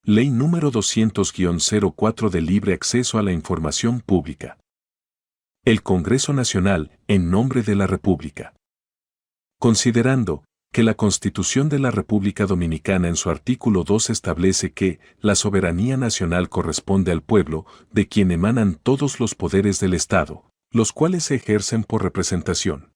Ley número 200-04 de libre acceso a la información pública. El Congreso Nacional, en nombre de la República. Considerando que la Constitución de la República Dominicana en su artículo 2 establece que la soberanía nacional corresponde al pueblo, de quien emanan todos los poderes del Estado, los cuales se ejercen por representación.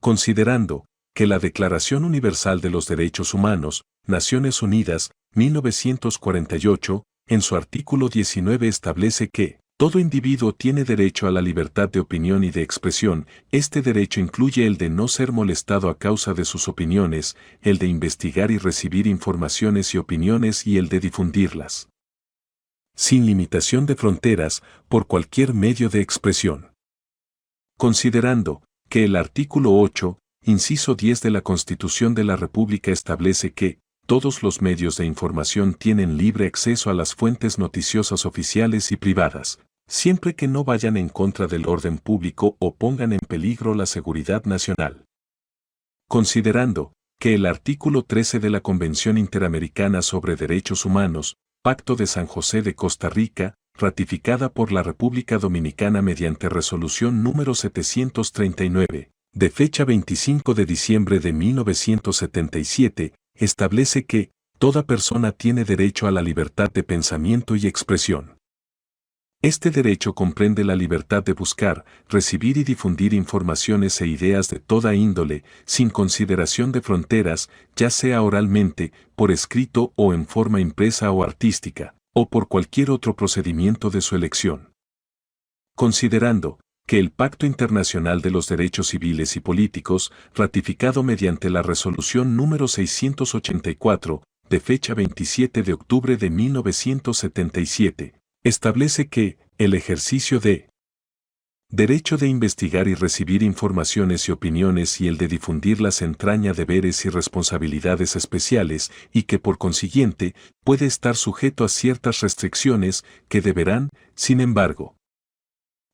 Considerando que la Declaración Universal de los Derechos Humanos, Naciones Unidas, 1948, en su artículo 19 establece que todo individuo tiene derecho a la libertad de opinión y de expresión. Este derecho incluye el de no ser molestado a causa de sus opiniones, el de investigar y recibir informaciones y opiniones y el de difundirlas, sin limitación de fronteras, por cualquier medio de expresión. Considerando que el artículo 8, inciso 10 de la Constitución de la República establece que todos los medios de información tienen libre acceso a las fuentes noticiosas oficiales y privadas, siempre que no vayan en contra del orden público o pongan en peligro la seguridad nacional. Considerando que el artículo 13 de la Convención Interamericana sobre Derechos Humanos, Pacto de San José de Costa Rica, ratificada por la República Dominicana mediante resolución número 739, de fecha 25 de diciembre de 1977, establece que toda persona tiene derecho a la libertad de pensamiento y expresión. Este derecho comprende la libertad de buscar, recibir y difundir informaciones e ideas de toda índole, sin consideración de fronteras, ya sea oralmente, por escrito o en forma impresa o artística, o por cualquier otro procedimiento de su elección. Considerando que el Pacto Internacional de los Derechos Civiles y Políticos, ratificado mediante la resolución número 684, de fecha 27 de octubre de 1977, establece que el ejercicio de derecho de investigar y recibir informaciones y opiniones y el de difundirlas entraña deberes y responsabilidades especiales y que por consiguiente puede estar sujeto a ciertas restricciones que deberán, sin embargo,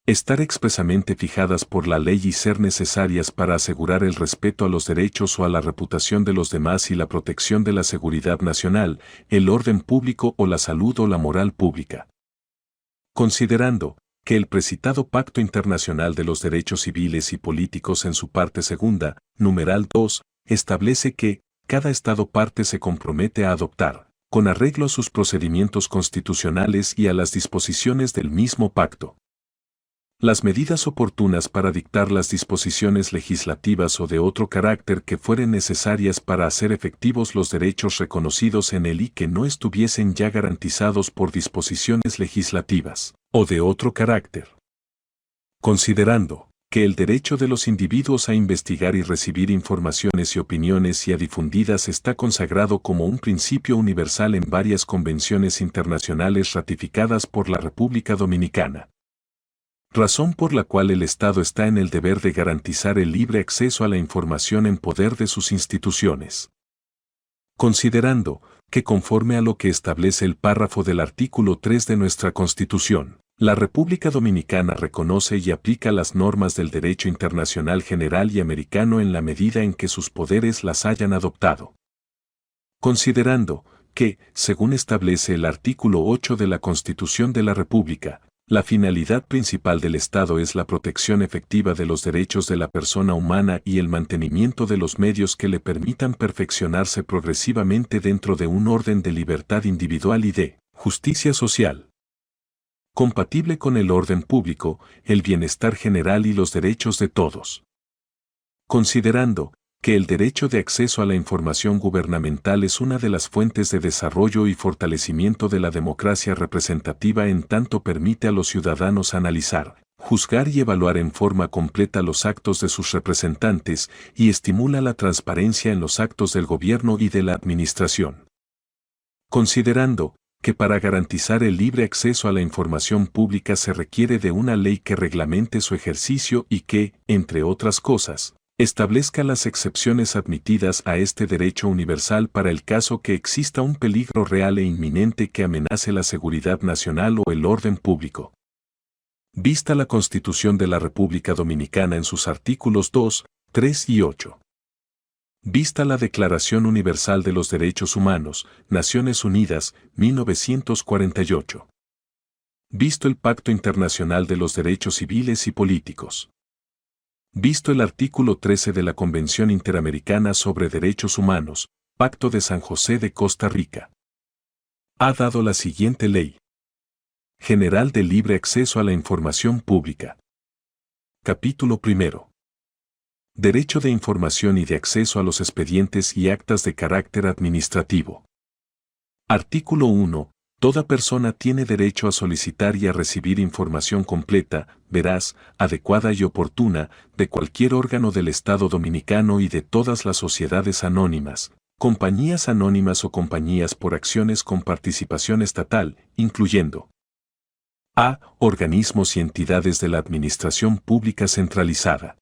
estar expresamente fijadas por la ley y ser necesarias para asegurar el respeto a los derechos o a la reputación de los demás y la protección de la seguridad nacional, el orden público o la salud o la moral pública. Considerando que el precitado Pacto Internacional de los Derechos Civiles y Políticos en su parte segunda, numeral 2, establece que cada Estado parte se compromete a adoptar, con arreglo a sus procedimientos constitucionales y a las disposiciones del mismo pacto, las medidas oportunas para dictar las disposiciones legislativas o de otro carácter que fueren necesarias para hacer efectivos los derechos reconocidos en él y que no estuviesen ya garantizados por disposiciones legislativas, o de otro carácter. Considerando que el derecho de los individuos a investigar y recibir informaciones y opiniones y a difundirlas está consagrado como un principio universal en varias convenciones internacionales ratificadas por la República Dominicana. Razón por la cual el Estado está en el deber de garantizar el libre acceso a la información en poder de sus instituciones. Considerando que conforme a lo que establece el párrafo del artículo 3 de nuestra Constitución, la República Dominicana reconoce y aplica las normas del derecho internacional general y americano en la medida en que sus poderes las hayan adoptado. Considerando que, según establece el artículo 8 de la Constitución de la República, la finalidad principal del Estado es la protección efectiva de los derechos de la persona humana y el mantenimiento de los medios que le permitan perfeccionarse progresivamente dentro de un orden de libertad individual y de justicia social, compatible con el orden público, el bienestar general y los derechos de todos. Considerando que el derecho de acceso a la información gubernamental es una de las fuentes de desarrollo y fortalecimiento de la democracia representativa en tanto permite a los ciudadanos analizar, juzgar y evaluar en forma completa los actos de sus representantes y estimula la transparencia en los actos del gobierno y de la administración. Considerando que para garantizar el libre acceso a la información pública se requiere de una ley que reglamente su ejercicio y que, entre otras cosas, establezca las excepciones admitidas a este derecho universal para el caso que exista un peligro real e inminente que amenace la seguridad nacional o el orden público. Vista la Constitución de la República Dominicana en sus artículos 2, 3 y 8. Vista la Declaración Universal de los Derechos Humanos, Naciones Unidas, 1948. Visto el Pacto Internacional de los Derechos Civiles y Políticos. Visto el artículo 13 de la Convención Interamericana sobre Derechos Humanos, Pacto de San José de Costa Rica. Ha dado la siguiente ley. General de Libre Acceso a la Información Pública. Capítulo 1. Derecho de información y de acceso a los expedientes y actas de carácter administrativo. Artículo 1. Toda persona tiene derecho a solicitar y a recibir información completa, veraz, adecuada y oportuna de cualquier órgano del Estado Dominicano y de todas las sociedades anónimas, compañías anónimas o compañías por acciones con participación estatal, incluyendo a. Organismos y entidades de la Administración Pública Centralizada.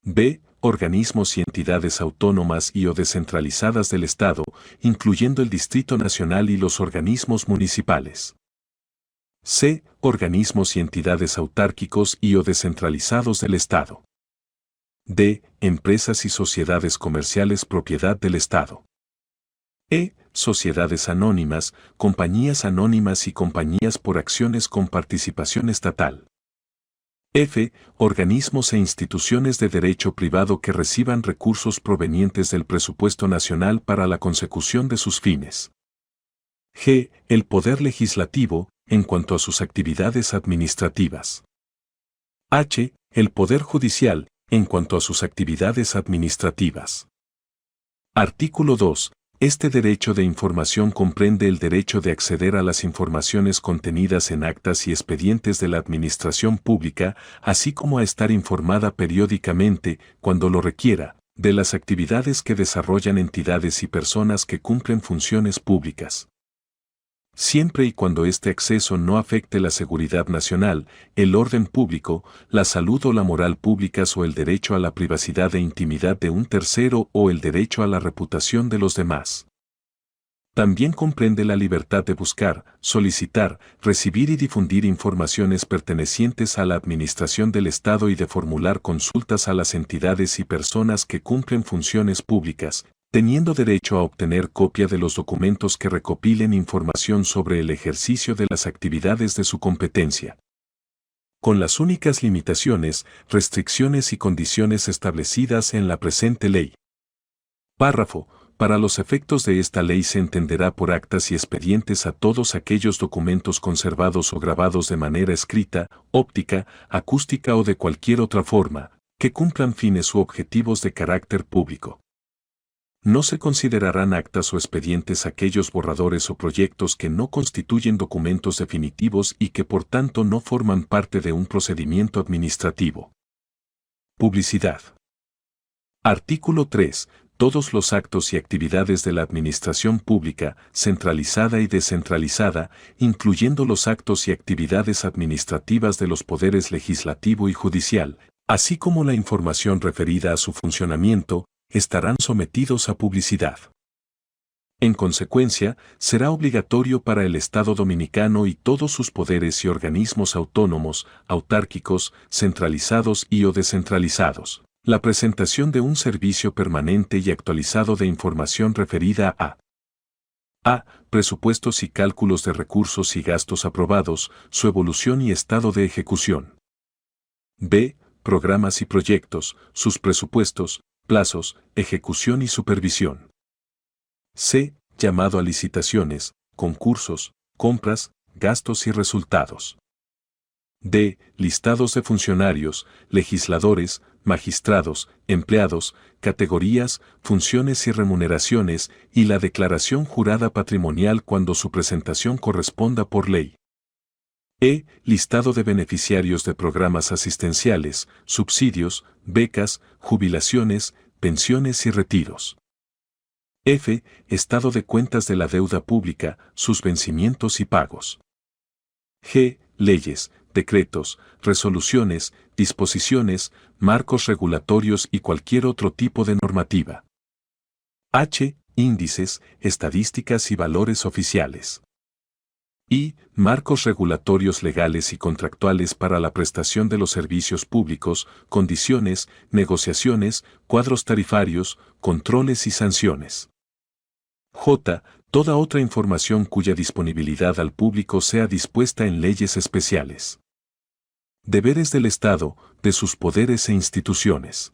B. Organismos y entidades autónomas y o descentralizadas del Estado, incluyendo el Distrito Nacional y los organismos municipales. C. Organismos y entidades autárquicos y o descentralizados del Estado. D. Empresas y sociedades comerciales propiedad del Estado. E. Sociedades anónimas, compañías anónimas y compañías por acciones con participación estatal. F. Organismos e instituciones de derecho privado que reciban recursos provenientes del presupuesto nacional para la consecución de sus fines. G. El Poder Legislativo, en cuanto a sus actividades administrativas. H. El Poder Judicial, en cuanto a sus actividades administrativas. Artículo 2. Este derecho de información comprende el derecho de acceder a las informaciones contenidas en actas y expedientes de la administración pública, así como a estar informada periódicamente, cuando lo requiera, de las actividades que desarrollan entidades y personas que cumplen funciones públicas. Siempre y cuando este acceso no afecte la seguridad nacional, el orden público, la salud o la moral públicas o el derecho a la privacidad e intimidad de un tercero o el derecho a la reputación de los demás. También comprende la libertad de buscar, solicitar, recibir y difundir informaciones pertenecientes a la administración del Estado y de formular consultas a las entidades y personas que cumplen funciones públicas, teniendo derecho a obtener copia de los documentos que recopilen información sobre el ejercicio de las actividades de su competencia. Con las únicas limitaciones, restricciones y condiciones establecidas en la presente ley. Párrafo. Para los efectos de esta ley se entenderá por actas y expedientes a todos aquellos documentos conservados o grabados de manera escrita, óptica, acústica o de cualquier otra forma, que cumplan fines u objetivos de carácter público. No se considerarán actas o expedientes aquellos borradores o proyectos que no constituyen documentos definitivos y que por tanto no forman parte de un procedimiento administrativo. Publicidad. Artículo 3. Todos los actos y actividades de la administración pública, centralizada y descentralizada, incluyendo los actos y actividades administrativas de los poderes legislativo y judicial, así como la información referida a su funcionamiento, estarán sometidos a publicidad. En consecuencia, será obligatorio para el Estado Dominicano y todos sus poderes y organismos autónomos, autárquicos, centralizados y o descentralizados, la presentación de un servicio permanente y actualizado de información referida a presupuestos y cálculos de recursos y gastos aprobados, su evolución y estado de ejecución. B. Programas y proyectos, sus presupuestos, plazos, ejecución y supervisión. C. Llamado a licitaciones, concursos, compras, gastos y resultados. D. Listados de funcionarios, legisladores, magistrados, empleados, categorías, funciones y remuneraciones, y la declaración jurada patrimonial cuando su presentación corresponda por ley. E. Listado de beneficiarios de programas asistenciales, subsidios, becas, jubilaciones, pensiones y retiros. F. Estado de cuentas de la deuda pública, sus vencimientos y pagos. G. Leyes, decretos, resoluciones, disposiciones, marcos regulatorios y cualquier otro tipo de normativa. H. Índices, estadísticas y valores oficiales. y marcos regulatorios legales y contractuales para la prestación de los servicios públicos, condiciones, negociaciones, cuadros tarifarios, controles y sanciones. J. Toda otra información cuya disponibilidad al público sea dispuesta en leyes especiales. Deberes del Estado, de sus poderes e instituciones.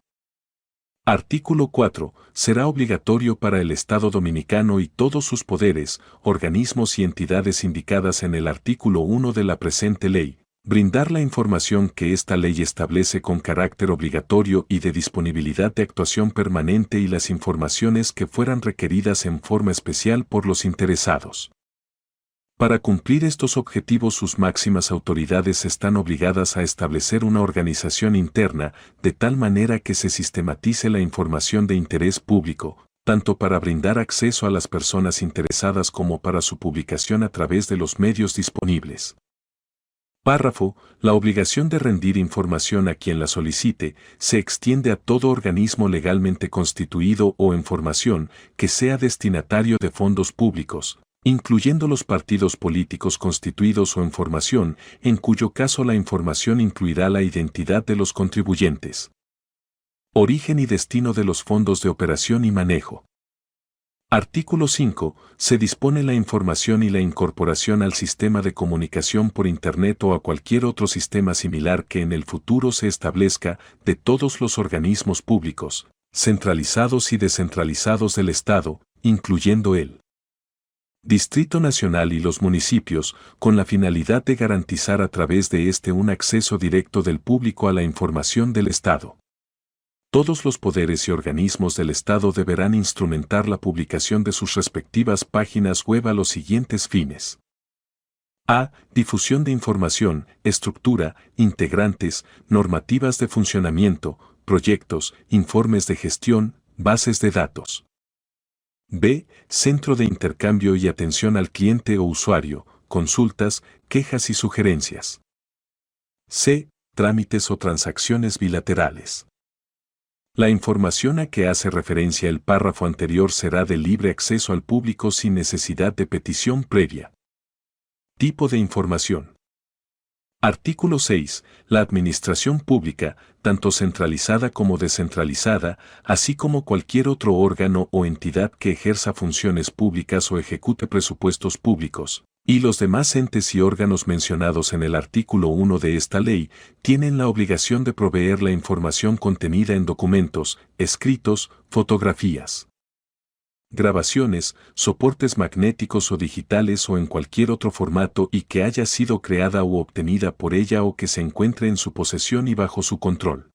Artículo 4. Será obligatorio para el Estado Dominicano y todos sus poderes, organismos y entidades indicadas en el artículo 1 de la presente ley, brindar la información que esta ley establece con carácter obligatorio y de disponibilidad de actuación permanente y las informaciones que fueran requeridas en forma especial por los interesados. Para cumplir estos objetivos, sus máximas autoridades están obligadas a establecer una organización interna de tal manera que se sistematice la información de interés público, tanto para brindar acceso a las personas interesadas como para su publicación a través de los medios disponibles. Párrafo. La obligación de rendir información a quien la solicite se extiende a todo organismo legalmente constituido o en formación que sea destinatario de fondos públicos, incluyendo los partidos políticos constituidos o en formación, en cuyo caso la información incluirá la identidad de los contribuyentes, origen y destino de los fondos de operación y manejo. Artículo 5. Se dispone la información y la incorporación al sistema de comunicación por Internet o a cualquier otro sistema similar que en el futuro se establezca de todos los organismos públicos, centralizados y descentralizados del Estado, incluyendo el Distrito Nacional y los municipios, con la finalidad de garantizar a través de este un acceso directo del público a la información del Estado. Todos los poderes y organismos del Estado deberán instrumentar la publicación de sus respectivas páginas web a los siguientes fines. A. Difusión de información, estructura, integrantes, normativas de funcionamiento, proyectos, informes de gestión, bases de datos. B. Centro de intercambio y atención al cliente o usuario, consultas, quejas y sugerencias. C. Trámites o transacciones bilaterales. La información a que hace referencia el párrafo anterior será de libre acceso al público sin necesidad de petición previa. Tipo de información. Artículo 6. La administración pública, tanto centralizada como descentralizada, así como cualquier otro órgano o entidad que ejerza funciones públicas o ejecute presupuestos públicos, y los demás entes y órganos mencionados en el artículo 1 de esta ley, tienen la obligación de proveer la información contenida en documentos, escritos, fotografías, grabaciones, soportes magnéticos o digitales o en cualquier otro formato y que haya sido creada u obtenida por ella o que se encuentre en su posesión y bajo su control.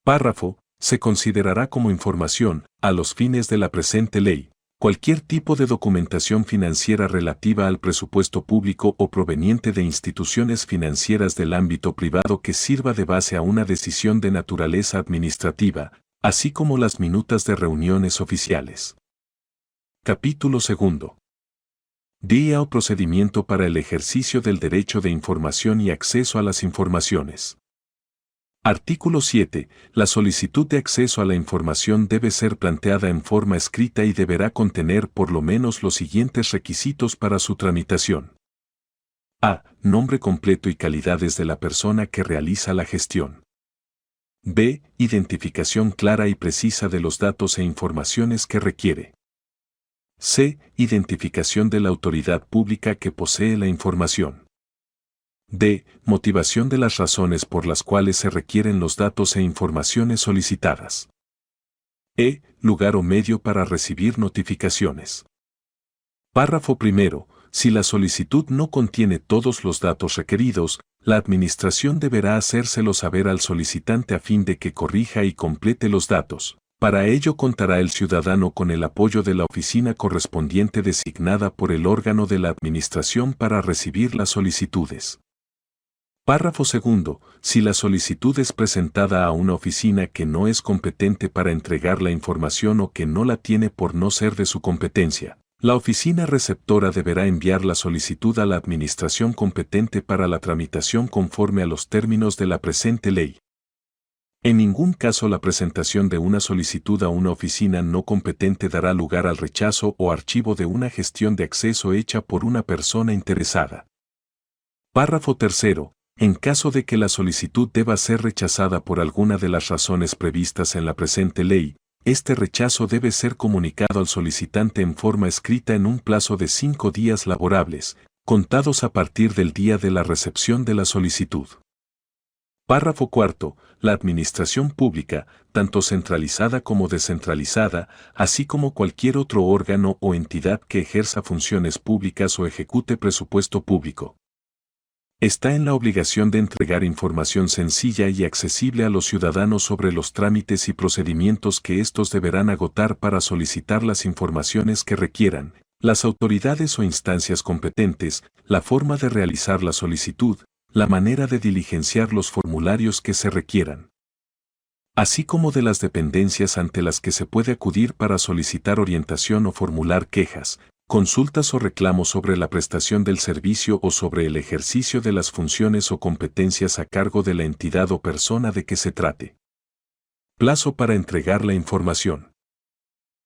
Párrafo. Se considerará como información, a los fines de la presente ley, cualquier tipo de documentación financiera relativa al presupuesto público o proveniente de instituciones financieras del ámbito privado que sirva de base a una decisión de naturaleza administrativa, así como las minutas de reuniones oficiales. Capítulo 2. Día o procedimiento para el ejercicio del derecho de información y acceso a las informaciones. Artículo 7. La solicitud de acceso a la información debe ser planteada en forma escrita y deberá contener por lo menos los siguientes requisitos para su tramitación. A. Nombre completo y calidades de la persona que realiza la gestión. B. Identificación clara y precisa de los datos e informaciones que requiere. C. Identificación de la autoridad pública que posee la información. D. Motivación de las razones por las cuales se requieren los datos e informaciones solicitadas. E. Lugar o medio para recibir notificaciones. Párrafo primero. Si la solicitud no contiene todos los datos requeridos, la Administración deberá hacérselo saber al solicitante a fin de que corrija y complete los datos. Para ello contará el ciudadano con el apoyo de la oficina correspondiente designada por el órgano de la Administración para recibir las solicitudes. Párrafo segundo. Si la solicitud es presentada a una oficina que no es competente para entregar la información o que no la tiene por no ser de su competencia, la oficina receptora deberá enviar la solicitud a la Administración competente para la tramitación conforme a los términos de la presente ley. En ningún caso la presentación de una solicitud a una oficina no competente dará lugar al rechazo o archivo de una gestión de acceso hecha por una persona interesada. Párrafo tercero. En caso de que la solicitud deba ser rechazada por alguna de las razones previstas en la presente ley, este rechazo debe ser comunicado al solicitante en forma escrita en un plazo de 5 días laborables, contados a partir del día de la recepción de la solicitud. Párrafo cuarto. La administración pública, tanto centralizada como descentralizada, así como cualquier otro órgano o entidad que ejerza funciones públicas o ejecute presupuesto público, está en la obligación de entregar información sencilla y accesible a los ciudadanos sobre los trámites y procedimientos que éstos deberán agotar para solicitar las informaciones que requieran, las autoridades o instancias competentes, la forma de realizar la solicitud, la manera de diligenciar los formularios que se requieran, así como de las dependencias ante las que se puede acudir para solicitar orientación o formular quejas, consultas o reclamos sobre la prestación del servicio o sobre el ejercicio de las funciones o competencias a cargo de la entidad o persona de que se trate. Plazo para entregar la información.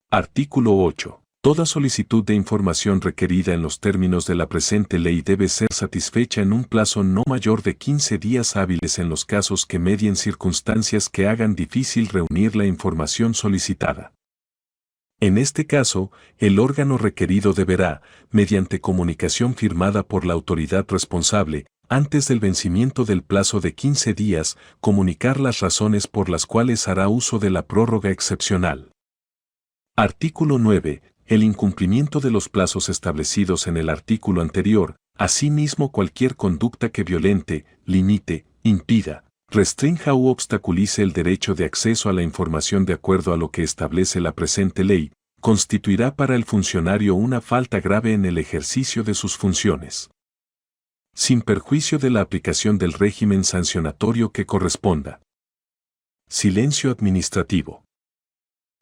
Artículo 8. Toda solicitud de información requerida en los términos de la presente ley debe ser satisfecha en un plazo no mayor de 15 días hábiles en los casos que medien circunstancias que hagan difícil reunir la información solicitada. En este caso, el órgano requerido deberá, mediante comunicación firmada por la autoridad responsable, antes del vencimiento del plazo de 15 días, comunicar las razones por las cuales hará uso de la prórroga excepcional. Artículo 9. El incumplimiento de los plazos establecidos en el artículo anterior, asimismo cualquier conducta que violente, limite, impida, restrinja u obstaculice el derecho de acceso a la información de acuerdo a lo que establece la presente ley, constituirá para el funcionario una falta grave en el ejercicio de sus funciones, sin perjuicio de la aplicación del régimen sancionatorio que corresponda. Silencio administrativo.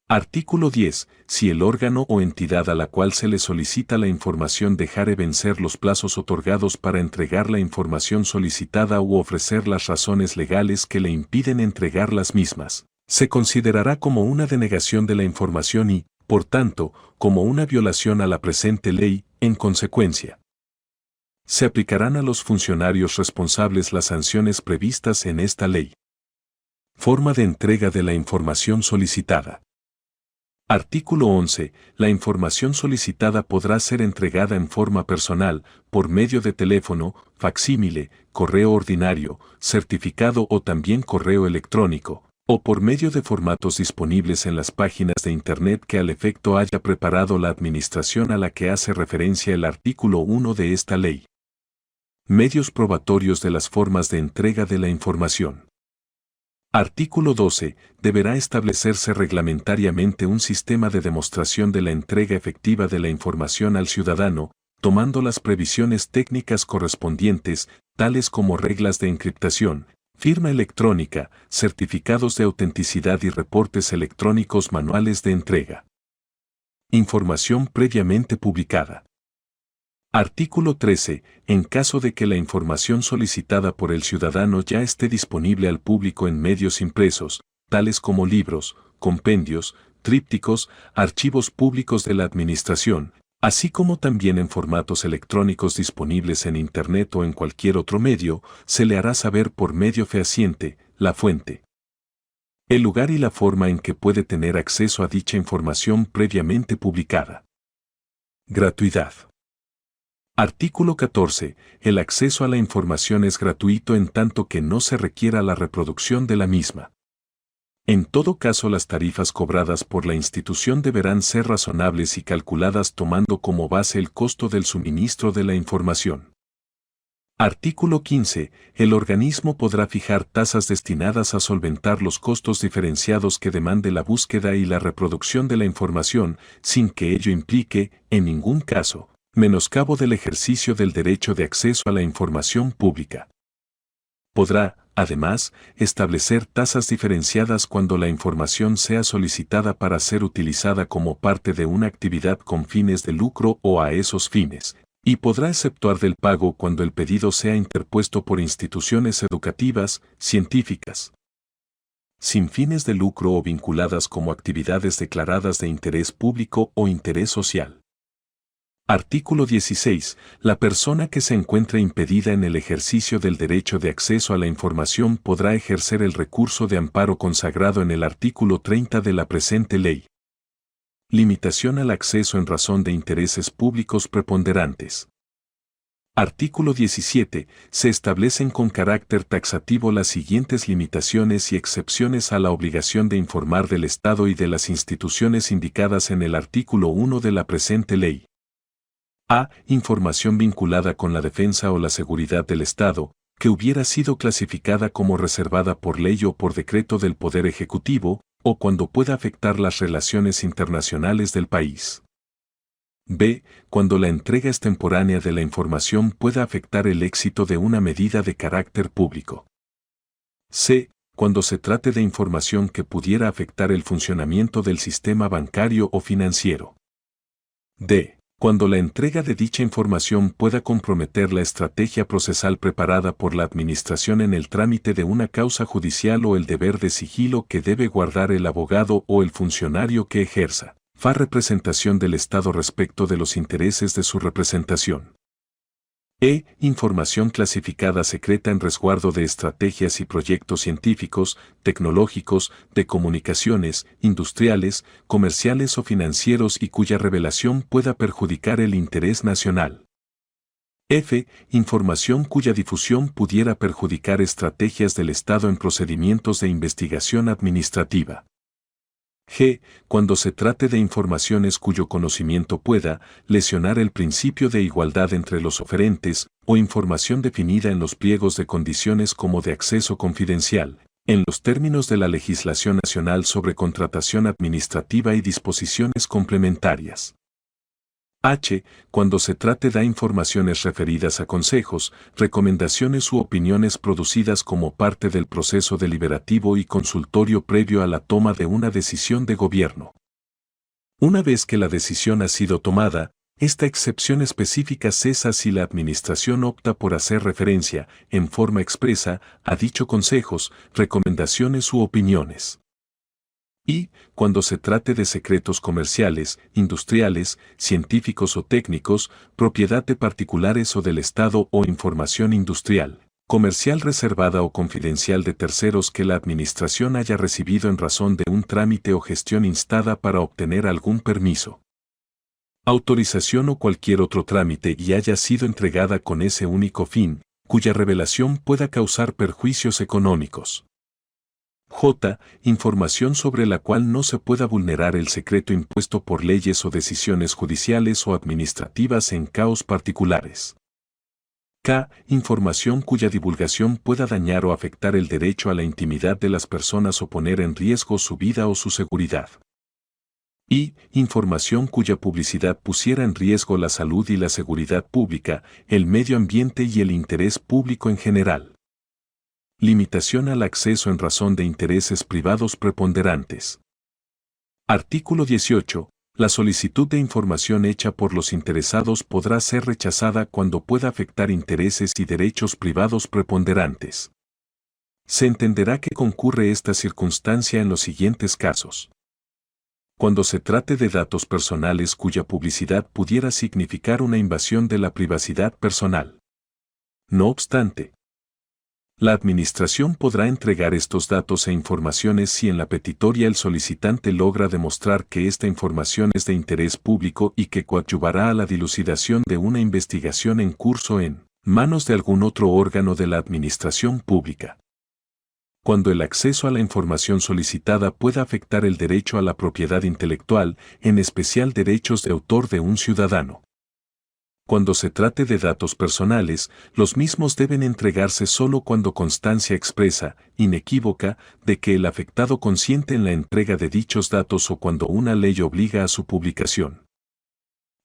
Artículo 10. Si el órgano o entidad a la cual se le solicita la información dejare vencer los plazos otorgados para entregar la información solicitada u ofrecer las razones legales que le impiden entregar las mismas, se considerará como una denegación de la información y, por tanto, como una violación a la presente ley. En consecuencia, se aplicarán a los funcionarios responsables las sanciones previstas en esta ley. Forma de entrega de la información solicitada. Artículo 11. La información solicitada podrá ser entregada en forma personal, por medio de teléfono, facsímile, correo ordinario, certificado o también correo electrónico, o por medio de formatos disponibles en las páginas de Internet que al efecto haya preparado la administración a la que hace referencia el artículo 1 de esta ley. Medios probatorios de las formas de entrega de la información. Artículo 12. Deberá establecerse reglamentariamente un sistema de demostración de la entrega efectiva de la información al ciudadano, tomando las previsiones técnicas correspondientes, tales como reglas de encriptación, firma electrónica, certificados de autenticidad y reportes electrónicos manuales de entrega. Información previamente publicada. Artículo 13. En caso de que la información solicitada por el ciudadano ya esté disponible al público en medios impresos, tales como libros, compendios, trípticos, archivos públicos de la Administración, así como también en formatos electrónicos disponibles en Internet o en cualquier otro medio, se le hará saber por medio fehaciente, la fuente, el lugar y la forma en que puede tener acceso a dicha información previamente publicada. Gratuidad. Artículo 14. El acceso a la información es gratuito en tanto que no se requiera la reproducción de la misma. En todo caso, las tarifas cobradas por la institución deberán ser razonables y calculadas tomando como base el costo del suministro de la información. Artículo 15. El organismo podrá fijar tasas destinadas a solventar los costos diferenciados que demande la búsqueda y la reproducción de la información, sin que ello implique, en ningún caso, menoscabo del ejercicio del derecho de acceso a la información pública. Podrá, además, establecer tasas diferenciadas cuando la información sea solicitada para ser utilizada como parte de una actividad con fines de lucro o a esos fines, y podrá exceptuar del pago cuando el pedido sea interpuesto por instituciones educativas, científicas, sin fines de lucro o vinculadas como actividades declaradas de interés público o interés social. Artículo 16. La persona que se encuentre impedida en el ejercicio del derecho de acceso a la información podrá ejercer el recurso de amparo consagrado en el artículo 30 de la presente ley. Limitación al acceso en razón de intereses públicos preponderantes. Artículo 17. Se establecen con carácter taxativo las siguientes limitaciones y excepciones a la obligación de informar del Estado y de las instituciones indicadas en el artículo 1 de la presente ley. A. Información vinculada con la defensa o la seguridad del Estado, que hubiera sido clasificada como reservada por ley o por decreto del Poder Ejecutivo, o cuando pueda afectar las relaciones internacionales del país. B. Cuando la entrega extemporánea de la información pueda afectar el éxito de una medida de carácter público. C. Cuando se trate de información que pudiera afectar el funcionamiento del sistema bancario o financiero. D. Cuando la entrega de dicha información pueda comprometer la estrategia procesal preparada por la Administración en el trámite de una causa judicial o el deber de sigilo que debe guardar el abogado o el funcionario que ejerza representación del Estado respecto de los intereses de su representación. E. Información clasificada secreta en resguardo de estrategias y proyectos científicos, tecnológicos, de comunicaciones, industriales, comerciales o financieros y cuya revelación pueda perjudicar el interés nacional. F. Información cuya difusión pudiera perjudicar estrategias del Estado en procedimientos de investigación administrativa. G. Cuando se trate de informaciones cuyo conocimiento pueda lesionar el principio de igualdad entre los oferentes, o información definida en los pliegos de condiciones como de acceso confidencial, en los términos de la legislación nacional sobre contratación administrativa y disposiciones complementarias. H. Cuando se trate de informaciones referidas a consejos, recomendaciones u opiniones producidas como parte del proceso deliberativo y consultorio previo a la toma de una decisión de gobierno. Una vez que la decisión ha sido tomada, esta excepción específica cesa si la Administración opta por hacer referencia, en forma expresa, a dichos consejos, recomendaciones u opiniones. Y, cuando se trate de secretos comerciales, industriales, científicos o técnicos, propiedad de particulares o del Estado o información industrial, comercial reservada o confidencial de terceros que la Administración haya recibido en razón de un trámite o gestión instada para obtener algún permiso, autorización o cualquier otro trámite y haya sido entregada con ese único fin, cuya revelación pueda causar perjuicios económicos. J. Información sobre la cual no se pueda vulnerar el secreto impuesto por leyes o decisiones judiciales o administrativas en casos particulares. K. Información cuya divulgación pueda dañar o afectar el derecho a la intimidad de las personas o poner en riesgo su vida o su seguridad. I. Información cuya publicidad pusiera en riesgo la salud y la seguridad pública, el medio ambiente y el interés público en general. Limitación al acceso en razón de intereses privados preponderantes. Artículo 18. La solicitud de información hecha por los interesados podrá ser rechazada cuando pueda afectar intereses y derechos privados preponderantes. Se entenderá que concurre esta circunstancia en los siguientes casos. Cuando se trate de datos personales cuya publicidad pudiera significar una invasión de la privacidad personal. No obstante, la Administración podrá entregar estos datos e informaciones si en la petitoria el solicitante logra demostrar que esta información es de interés público y que coadyuvará a la dilucidación de una investigación en curso en manos de algún otro órgano de la Administración pública. Cuando el acceso a la información solicitada pueda afectar el derecho a la propiedad intelectual, en especial derechos de autor de un ciudadano. Cuando se trate de datos personales, los mismos deben entregarse solo cuando constancia expresa, inequívoca, de que el afectado consiente en la entrega de dichos datos o cuando una ley obliga a su publicación.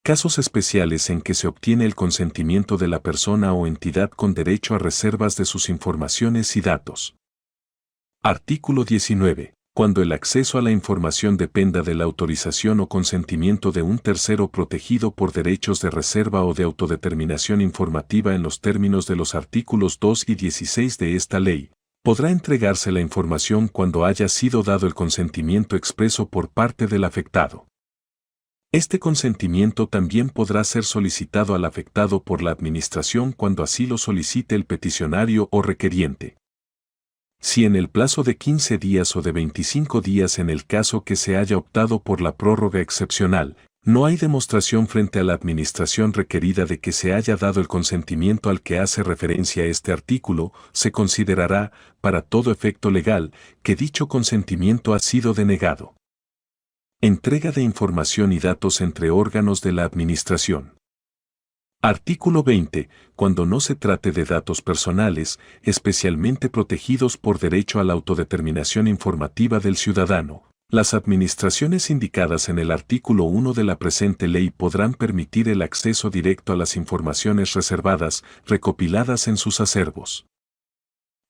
Casos especiales en que se obtiene el consentimiento de la persona o entidad con derecho a reservas de sus informaciones y datos. Artículo 19. Cuando el acceso a la información dependa de la autorización o consentimiento de un tercero protegido por derechos de reserva o de autodeterminación informativa en los términos de los artículos 2 y 16 de esta ley, Podrá entregarse la información cuando haya sido dado el consentimiento expreso por parte del afectado. Este consentimiento también podrá ser solicitado al afectado por la Administración cuando así lo solicite el peticionario o requeriente. Si en el plazo de 15 días o de 25 días en el caso que se haya optado por la prórroga excepcional, no hay demostración frente a la Administración requerida de que se haya dado el consentimiento al que hace referencia este artículo, se considerará, para todo efecto legal, que dicho consentimiento ha sido denegado. Entrega de información y datos entre órganos de la Administración. Artículo 20. Cuando no se trate de datos personales, especialmente protegidos por derecho a la autodeterminación informativa del ciudadano, las administraciones indicadas en el artículo 1 de la presente ley podrán permitir el acceso directo a las informaciones reservadas, recopiladas en sus acervos,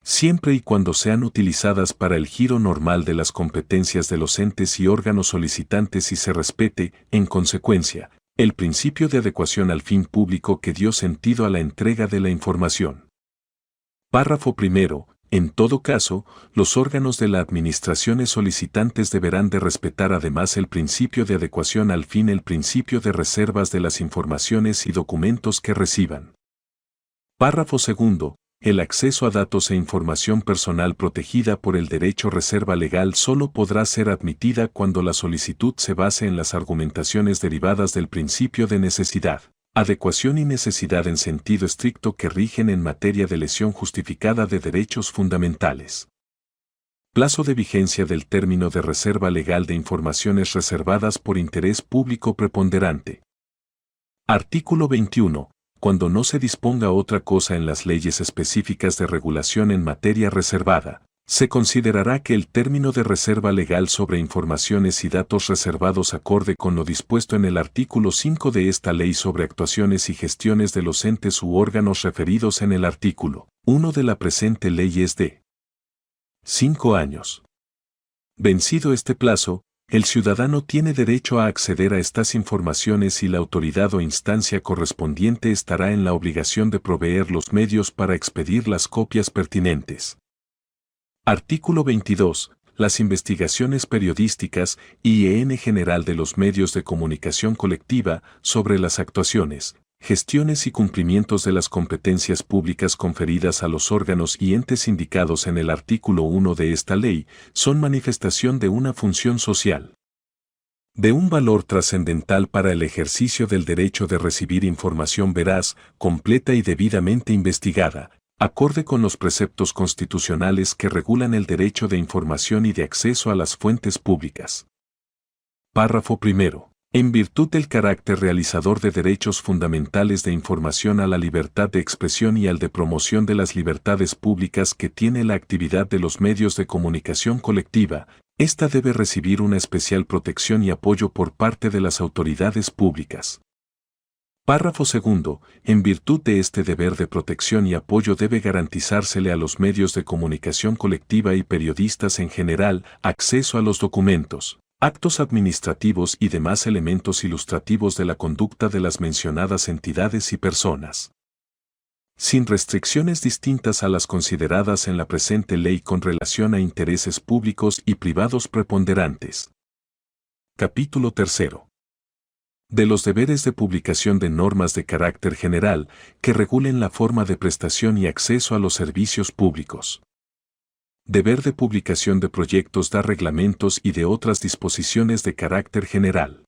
siempre y cuando sean utilizadas para el giro normal de las competencias de los entes y órganos solicitantes y se respete, en consecuencia, el principio de adecuación al fin público que dio sentido a la entrega de la información. Párrafo primero. En todo caso, los órganos de la administración solicitantes deberán de respetar además el principio de adecuación al fin el principio de reservas de las informaciones y documentos que reciban. Párrafo segundo. El acceso a datos e información personal protegida por el derecho reserva legal solo podrá ser admitida cuando la solicitud se base en las argumentaciones derivadas del principio de necesidad, adecuación y necesidad en sentido estricto que rigen en materia de lesión justificada de derechos fundamentales. Plazo de vigencia del término de reserva legal de informaciones reservadas por interés público preponderante. Artículo 21. Cuando no se disponga otra cosa en las leyes específicas de regulación en materia reservada, se considerará que el término de reserva legal sobre informaciones y datos reservados acorde con lo dispuesto en el artículo 5 de esta ley sobre actuaciones y gestiones de los entes u órganos referidos en el artículo 1 de la presente ley es de 5 años. Vencido este plazo, el ciudadano tiene derecho a acceder a estas informaciones y la autoridad o instancia correspondiente estará en la obligación de proveer los medios para expedir las copias pertinentes. Artículo 22. Las investigaciones periodísticas y en general de los medios de comunicación colectiva sobre las actuaciones, gestiones y cumplimientos de las competencias públicas conferidas a los órganos y entes indicados en el artículo 1 de esta ley, son manifestación de una función social, de un valor trascendental para el ejercicio del derecho de recibir información veraz, completa y debidamente investigada, acorde con los preceptos constitucionales que regulan el derecho de información y de acceso a las fuentes públicas. Párrafo primero. En virtud del carácter realizador de derechos fundamentales de información a la libertad de expresión y al de promoción de las libertades públicas que tiene la actividad de los medios de comunicación colectiva, ésta debe recibir una especial protección y apoyo por parte de las autoridades públicas. Párrafo segundo. En virtud de este deber de protección y apoyo debe garantizársele a los medios de comunicación colectiva y periodistas en general acceso a los documentos, actos administrativos y demás elementos ilustrativos de la conducta de las mencionadas entidades y personas, sin restricciones distintas a las consideradas en la presente ley con relación a intereses públicos y privados preponderantes. Capítulo 3. De los deberes de publicación de normas de carácter general que regulen la forma de prestación y acceso a los servicios públicos. Deber de publicación de proyectos de reglamentos y de otras disposiciones de carácter general.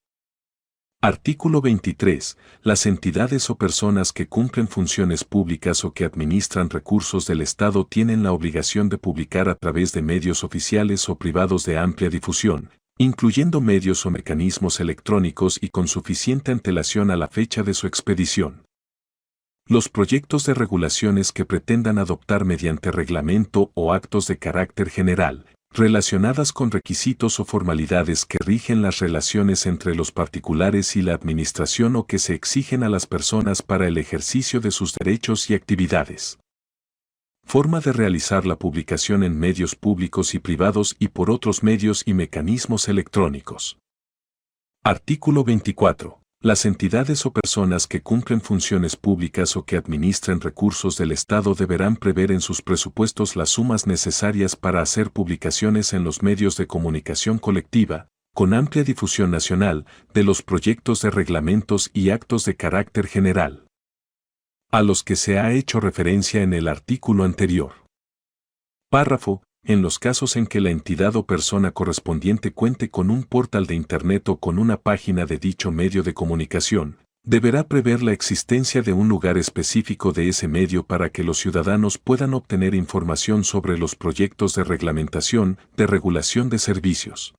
Artículo 23. Las entidades o personas que cumplen funciones públicas o que administran recursos del Estado tienen la obligación de publicar a través de medios oficiales o privados de amplia difusión, incluyendo medios o mecanismos electrónicos y con suficiente antelación a la fecha de su expedición, los proyectos de regulaciones que pretendan adoptar mediante reglamento o actos de carácter general, relacionadas con requisitos o formalidades que rigen las relaciones entre los particulares y la administración o que se exigen a las personas para el ejercicio de sus derechos y actividades. Forma de realizar la publicación en medios públicos y privados y por otros medios y mecanismos electrónicos. Artículo 24. Las entidades o personas que cumplen funciones públicas o que administren recursos del Estado deberán prever en sus presupuestos las sumas necesarias para hacer publicaciones en los medios de comunicación colectiva, con amplia difusión nacional, de los proyectos de reglamentos y actos de carácter general, a los que se ha hecho referencia en el artículo anterior. Párrafo. En los casos en que la entidad o persona correspondiente cuente con un portal de Internet o con una página de dicho medio de comunicación, deberá prever la existencia de un lugar específico de ese medio para que los ciudadanos puedan obtener información sobre los proyectos de reglamentación, de regulación de servicios,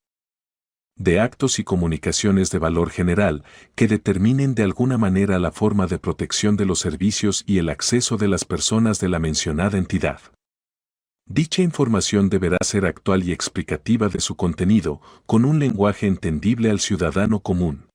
de actos y comunicaciones de valor general, que determinen de alguna manera la forma de protección de los servicios y el acceso de las personas de la mencionada entidad. Dicha información deberá ser actual y explicativa de su contenido, con un lenguaje entendible al ciudadano común.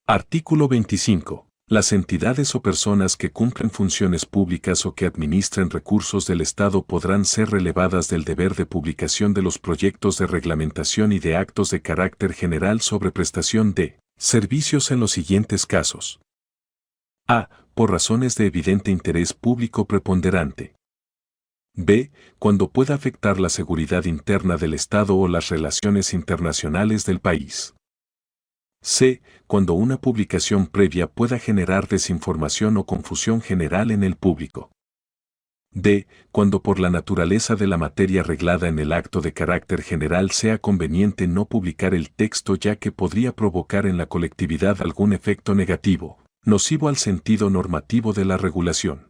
Artículo 25. Las entidades o personas que cumplen funciones públicas o que administren recursos del Estado podrán ser relevadas del deber de publicación de los proyectos de reglamentación y de actos de carácter general sobre prestación de servicios en los siguientes casos. A. Por razones de evidente interés público preponderante. B. Cuando pueda afectar la seguridad interna del Estado o las relaciones internacionales del país. C. Cuando una publicación previa pueda generar desinformación o confusión general en el público. D. Cuando por la naturaleza de la materia reglada en el acto de carácter general sea conveniente no publicar el texto ya que podría provocar en la colectividad algún efecto negativo, nocivo al sentido normativo de la regulación.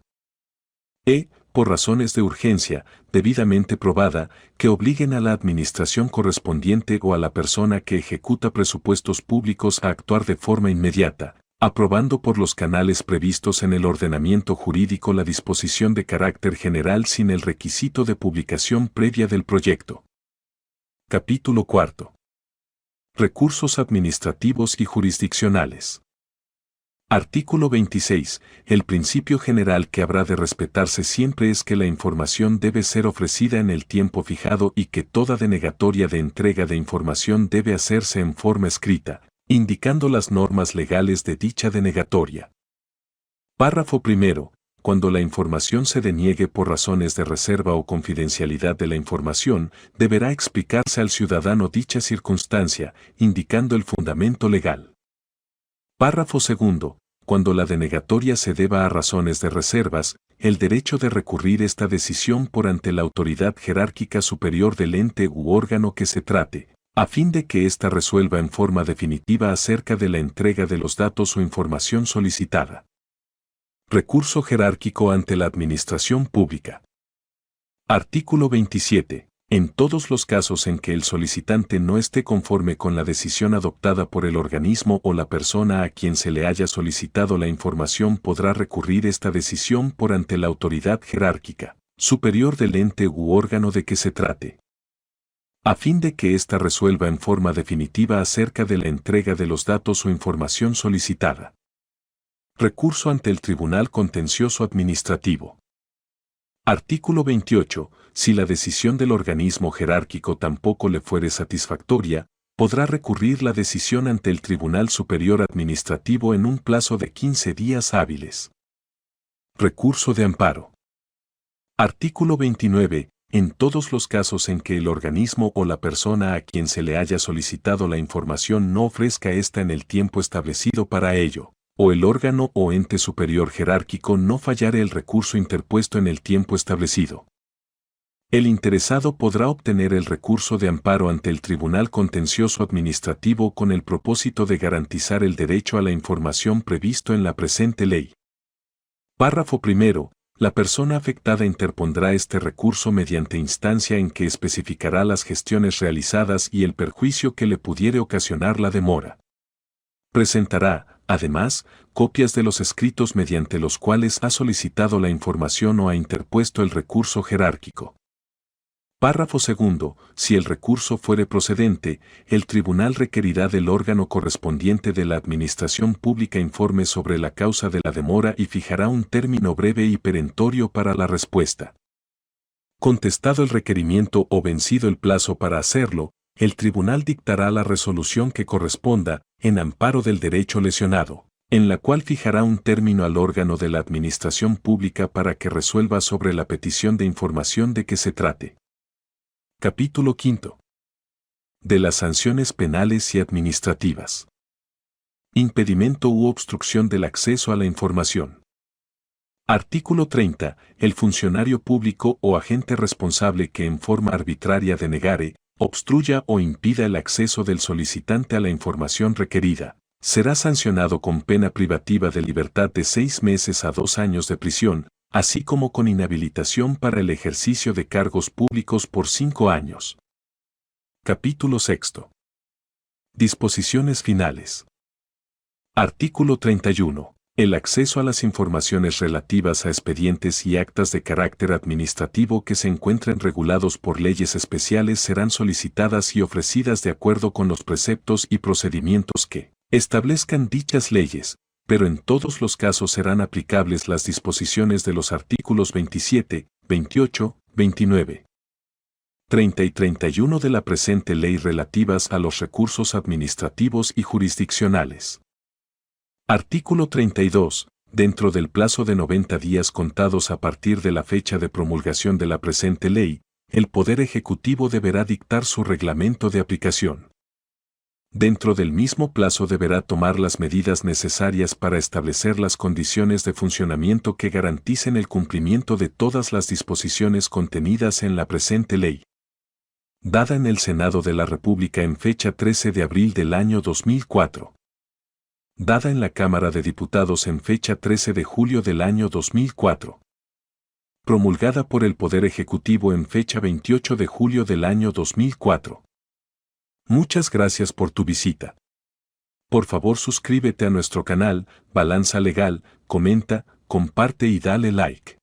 E. Por razones de urgencia, debidamente probada, que obliguen a la administración correspondiente o a la persona que ejecuta presupuestos públicos a actuar de forma inmediata, aprobando por los canales previstos en el ordenamiento jurídico la disposición de carácter general sin el requisito de publicación previa del proyecto. Capítulo 4. Recursos administrativos y jurisdiccionales. Artículo 26. El principio general que habrá de respetarse siempre es que la información debe ser ofrecida en el tiempo fijado y que toda denegatoria de entrega de información debe hacerse en forma escrita, indicando las normas legales de dicha denegatoria. Párrafo primero. Cuando la información se deniegue por razones de reserva o confidencialidad de la información, deberá explicarse al ciudadano dicha circunstancia, indicando el fundamento legal. Párrafo segundo. Cuando la denegatoria se deba a razones de reservas, el derecho de recurrir esta decisión por ante la autoridad jerárquica superior del ente u órgano que se trate, a fin de que ésta resuelva en forma definitiva acerca de la entrega de los datos o información solicitada. Recurso jerárquico ante la administración pública. Artículo 27. En todos los casos en que el solicitante no esté conforme con la decisión adoptada por el organismo o la persona a quien se le haya solicitado la información podrá recurrir esta decisión por ante la autoridad jerárquica superior del ente u órgano de que se trate, a fin de que ésta resuelva en forma definitiva acerca de la entrega de los datos o información solicitada. Recurso ante el Tribunal Contencioso Administrativo. Artículo 28. Si la decisión del organismo jerárquico tampoco le fuere satisfactoria, podrá recurrir la decisión ante el Tribunal Superior Administrativo en un plazo de 15 días hábiles. Recurso de amparo. Artículo 29. En todos los casos en que el organismo o la persona a quien se le haya solicitado la información no ofrezca ésta en el tiempo establecido para ello, o el órgano o ente superior jerárquico no fallare el recurso interpuesto en el tiempo establecido, el interesado podrá obtener el recurso de amparo ante el Tribunal Contencioso Administrativo con el propósito de garantizar el derecho a la información previsto en la presente ley. Párrafo primero. La persona afectada interpondrá este recurso mediante instancia en que especificará las gestiones realizadas y el perjuicio que le pudiere ocasionar la demora. Presentará, además, copias de los escritos mediante los cuales ha solicitado la información o ha interpuesto el recurso jerárquico. Párrafo segundo. Si el recurso fuere procedente, el tribunal requerirá del órgano correspondiente de la Administración Pública informe sobre la causa de la demora y fijará un término breve y perentorio para la respuesta. Contestado el requerimiento o vencido el plazo para hacerlo, el tribunal dictará la resolución que corresponda, en amparo del derecho lesionado, en la cual fijará un término al órgano de la administración pública para que resuelva sobre la petición de información de que se trate. Capítulo 5. De las sanciones penales y administrativas. Impedimento u obstrucción del acceso a la información. Artículo 30. El funcionario público o agente responsable que en forma arbitraria denegare, obstruya o impida el acceso del solicitante a la información requerida, será sancionado con pena privativa de libertad de 6 meses a 2 años de prisión, así como con inhabilitación para el ejercicio de cargos públicos por 5 años. Capítulo 6. Disposiciones finales. Artículo 31. El acceso a las informaciones relativas a expedientes y actas de carácter administrativo que se encuentren regulados por leyes especiales serán solicitadas y ofrecidas de acuerdo con los preceptos y procedimientos que establezcan dichas leyes, pero en todos los casos serán aplicables las disposiciones de los artículos 27, 28, 29, 30 y 31 de la presente ley relativas a los recursos administrativos y jurisdiccionales. Artículo 32. Dentro del plazo de 90 días contados a partir de la fecha de promulgación de la presente ley, el Poder Ejecutivo deberá dictar su reglamento de aplicación. Dentro del mismo plazo deberá tomar las medidas necesarias para establecer las condiciones de funcionamiento que garanticen el cumplimiento de todas las disposiciones contenidas en la presente ley. Dada en el Senado de la República en fecha 13 de abril del año 2004. Dada en la Cámara de Diputados en fecha 13 de julio del año 2004. Promulgada por el Poder Ejecutivo en fecha 28 de julio del año 2004. Muchas gracias por tu visita. Por favor suscríbete a nuestro canal, Balanza Legal, comenta, comparte y dale like.